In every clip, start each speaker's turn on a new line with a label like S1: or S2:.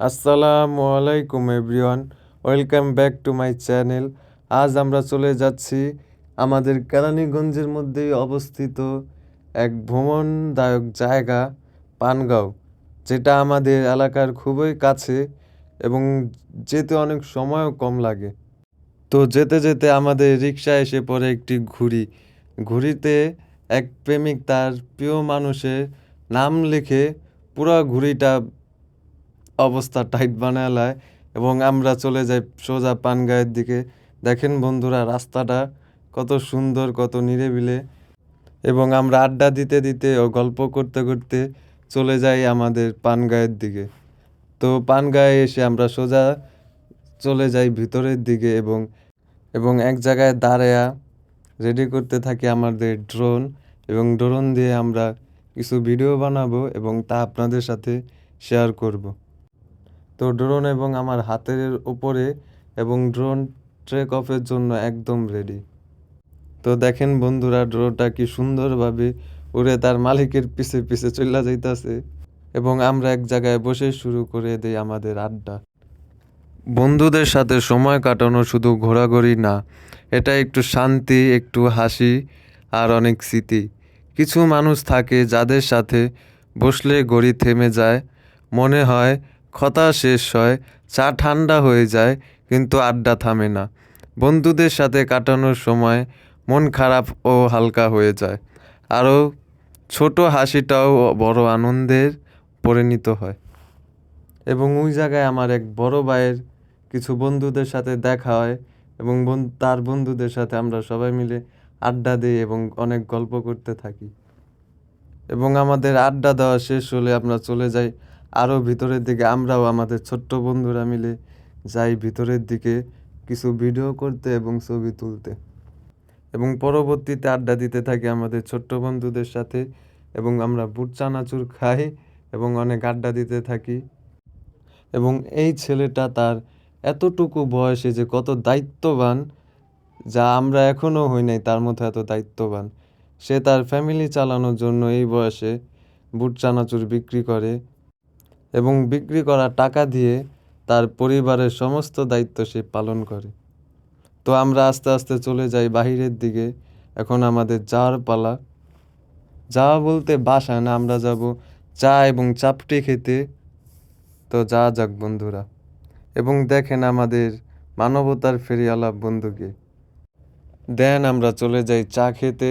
S1: আসসালামু আলাইকুম everyone, welcome back to my channel. আজ আমরা চলে যাচ্ছি আমাদের কেরানীগঞ্জের মধ্যেই অবস্থিত এক ভ্রমণদায়ক জায়গা পানগাঁও, যেটা আমাদের এলাকার খুবই কাছে এবং যেতে অনেক সময়ও কম লাগে। তো যেতে যেতে আমাদের রিকশায় এসে পড়ে একটি ঘুড়ি। ঘুড়িতে এক প্রেমিক তার প্রিয় মানুষের নাম লিখে পুরো ঘুড়িটা অবস্থা টাইট বানায় লায় এবং আমরা চলে যাই সোজা পানগাঁয়ের দিকে। দেখেন বন্ধুরা, রাস্তাটা কত সুন্দর, কত নিরিবিলি, এবং আমরা আড্ডা দিতে দিতে ও গল্প করতে করতে চলে যাই আমাদের পানগাঁয়ের দিকে। তো পানগাঁয়ে এসে আমরা সোজা চলে যাই ভিতরের দিকে এবং এক জায়গায় দাঁড়ায়া রেডি করতে থাকি আমাদের ড্রোন, এবং ড্রোন দিয়ে আমরা কিছু ভিডিও বানাবো এবং তা আপনাদের সাথে শেয়ার করব। তো ড্রোন এবং আমার হাতের উপরে, এবং ড্রোন ট্রেক অফের জন্য একদম রেডি। তো দেখেন বন্ধুরা, ড্রোনটা কি সুন্দরভাবে উড়ে তার মালিকের পিছে পিছে চলে যাইতাছে, এবং আমরা এক জায়গায় বসে শুরু করে দেই আমাদের আড্ডা। বন্ধুদের সাথে সময় কাটানো শুধু ঘোরাঘুরি না, এটা একটু শান্তি, একটু হাসি আর অনেক স্মৃতি। কিছু মানুষ থাকে যাদের সাথে বসলে ঘড়ি থেমে যায়, মনে হয় কথা শেষ হয়, চা ঠান্ডা হয়ে যায়, কিন্তু আড্ডা থামে না। বন্ধুদের সাথে কাটানোর সময় মন খারাপ ও হালকা হয়ে যায়, আরও ছোট হাসিটাও বড় আনন্দের পরিণত হয়। এবং ওই জায়গায় আমার এক বড় ভাইয়ের কিছু বন্ধুদের সাথে দেখা হয়, এবং তার বন্ধুদের সাথে আমরা সবাই মিলে আড্ডা দিই এবং অনেক গল্প করতে থাকি। এবং আমাদের আড্ডা দেওয়া শেষ হলে আমরা চলে যাই আরও ভিতরের দিকে। আমরাও আমাদের ছোট্ট বন্ধুরা মিলে যাই ভিতরের দিকে কিছু ভিডিও করতে এবং ছবি তুলতে, এবং পরবর্তীতে আড্ডা দিতে থাকি আমাদের ছোট্ট বন্ধুদের সাথে, এবং আমরা বুট চানাচুর খাই এবং অনেক আড্ডা দিতে থাকি। এবং এই ছেলেটা তার এতটুকু বয়সে যে কত দায়িত্ববান, যা আমরা এখনও হই নাই তার মতো এত দায়িত্ববান। সে তার ফ্যামিলি চালানোর জন্য এই বয়সে বুট চানাচুর বিক্রি করে, এবং বিক্রি করা টাকা দিয়ে তার পরিবারের সমস্ত দায়িত্ব সে পালন করে। তো আমরা আস্তে আস্তে চলে যাই বাহিরের দিকে। এখন আমাদের যাওয়ার পালা। যাওয়া বলতে বাসায় না, আমরা যাব চা এবং চাপটি খেতে। তো যা যাক বন্ধুরা, এবং দেখেন আমাদের মানবতার ফেরিওয়ালা বন্ধুকে। দেন আমরা চলে যাই চা খেতে।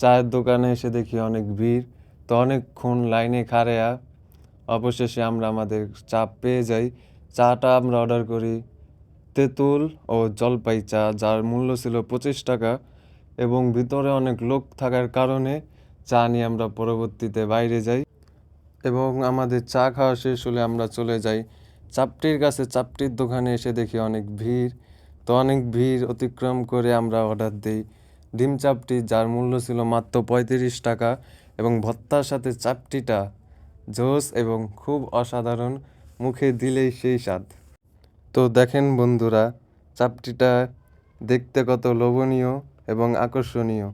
S1: চায়ের দোকানে এসে দেখি অনেক ভিড়, তো অনেকক্ষণ লাইনে খাড়েয়া অবশেষে আমরা আমাদের চা পেয়ে যাই। চাটা আমরা অর্ডার করি তেঁতুল ও জলপাই চা, যার মূল্য ছিল 25 টাকা, এবং ভিতরে অনেক লোক থাকার কারণে চা নিয়ে আমরা পরবর্তীতে বাইরে যাই। এবং আমাদের চা খাওয়া শেষ হলে আমরা চলে যাই চাপটির কাছে। চাপটির দোকানে এসে দেখি অনেক ভিড়, তো অনেক ভিড় অতিক্রম করে আমরা অর্ডার দিই ডিম চাপটি, যার মূল্য ছিল মাত্র 35 টাকা, এবং ভর্তার সাথে চাপটিটা জোস এবং খুব অসাধারণ, মুখে দিলেই সেই স্বাদ। তো দেখেন বন্ধুরা, চাপটিটা দেখতে কত লোভনীয় এবং আকর্ষণীয়।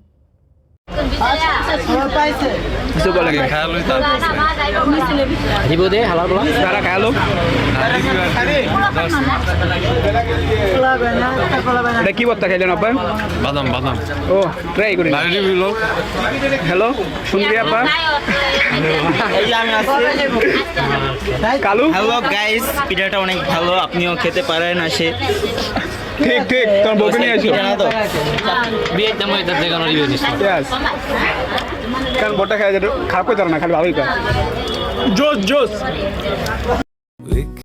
S2: কি বর্তা খাইলেন আপা?
S1: বাদাম বাদাম।
S2: ও ট্রাই করি। হ্যালো সুন্দরী আপা। কালু।
S3: হ্যালো গাইস, পিঠাটা অনেক ভালো, আপনিও খেতে পারেন। আসে
S2: ঠিক ঠিক, তোমার বউকে নিয়ে আসো। কারণ বড়টা খাই খারাপ করে না, খালি ভালোই খায়। জোস জোস।